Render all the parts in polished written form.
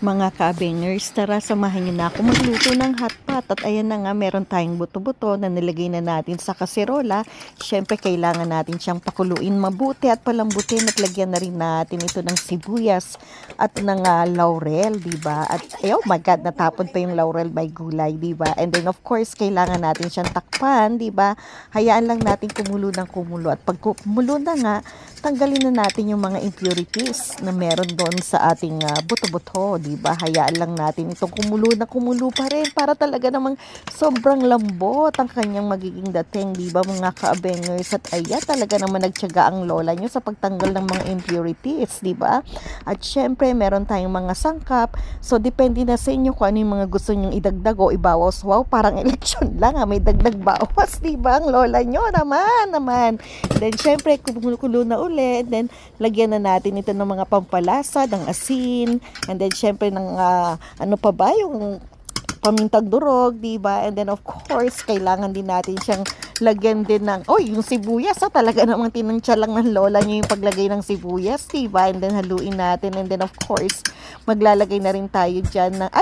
Mga ka-abengers, tara samahan niyo na ako magluto ng hotpot. At ayan na nga, meron tayong buto-buto na nilagay na natin sa kaserola. Siyempre, kailangan natin siyang pakuluin mabuti at palambutin. At lagyan na rin natin ito ng sibuyas at ng laurel, diba? At oh my God, natapon pa yung laurel by gulay, diba? And then of course, kailangan natin siyang takpan, diba? Hayaan lang natin kumulo ng kumulo. At pag kumulo na nga, tanggalin na natin yung mga impurities na meron doon sa ating buto-buto, diba? Hayaan lang natin itong kumulo pa rin para talaga namang sobrang lambot ang kanyang magiging dating, diba mga ka-abengers? At ayan, talaga naman nagtiyaga ang lola nyo sa pagtanggal ng mga impurities, diba? At syempre, meron tayong mga sangkap. So, depende na sa inyo kung ano yung mga gusto nyong idagdag o ibawas. Wow, parang eleksyon lang may dagdag bawas, diba? Ang lola nyo naman. Then, syempre, kumulo na ulit. Then, lagyan na natin ito ng mga pampalasa, ng asin. And then, syempre, ng ano pa ba, yung pamintang durog, diba? And then, of course, kailangan din natin siyang lagyan din ng, yung sibuyas, talaga namang tinansya lang ng lola niyo yung paglagay ng sibuyas, diba? And then, haluin natin. And then, of course, maglalagay na rin tayo dyan ng,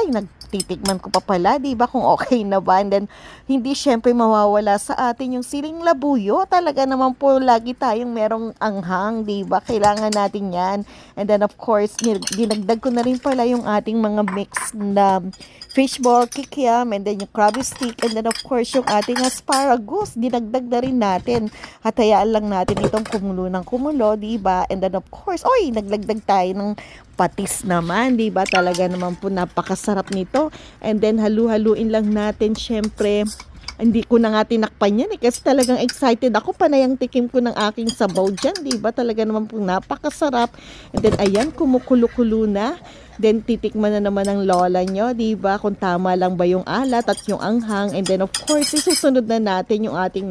titikman ko pa pala, diba, kung okay na ba. And then, hindi syempre mawawala sa atin yung siling labuyo. Talaga naman po, lagi tayong merong anghang, diba? Kailangan natin yan. And then, of course, dinagdag ko na rin pala yung ating mga mix na fishball, kikiam, and then yung crabby stick, and then, of course, yung ating asparagus, dinagdag na rin natin. At hayaan lang natin itong kumulo ng kumulo, diba? And then, of course, naglagdag tayo ng patis naman, diba? Talaga naman po napakasarap nito. And then halu-haluin lang natin, syempre. Hindi ko na nga tinakpan yan kasi talagang excited ako. Panayang tikim ko ng aking sabaw dyan, diba? Talaga naman po napakasarap. And then ayan, kumukulo-kulo na. Then titikman na naman ng lola nyo, diba? Kung tama lang ba yung alat at yung anghang. And then of course, isusunod na natin yung ating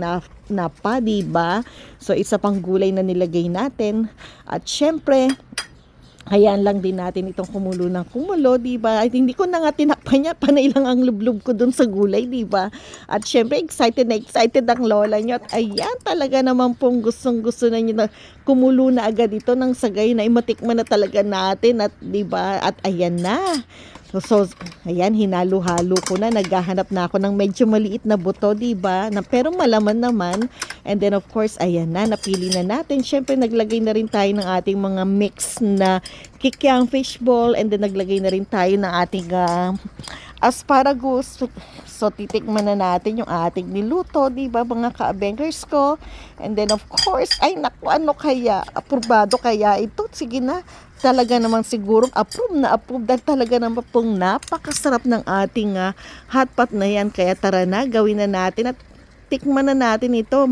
napa, diba? So isa pang gulay na nilagay natin. At syempre, hayaan lang din natin itong kumulo ng kumulo, diba? At hindi ko na nga tinakpan niya, panay lang ang lublub ko dun sa gulay, diba? At syempre, excited ang lola niyo. At ayan, talaga naman pong gustong-gusto na niyo na kumulo na agad ito nang sagay na matikman na talaga natin. At diba? At ayan na. So, ayan, hinalo-halo ko na. Naghahanap na ako ng medyo maliit na buto, diba? Pero malaman naman. And then, of course, ayan na. Napili na natin. Siyempre, naglagay na rin tayo ng ating mga mix na kikiang fishball. And then, naglagay na rin tayo ng ating asparagus. So, titikman na natin yung ating niluto, diba, mga ka-abengers ko? And then, of course, naku, ano kaya? Aprobado kaya ito? Sige na. Talaga namang siguro approve dahil talaga naman pong napakasarap ng ating hotpot na yan. Kaya tara na, gawin na natin at tikman na natin ito.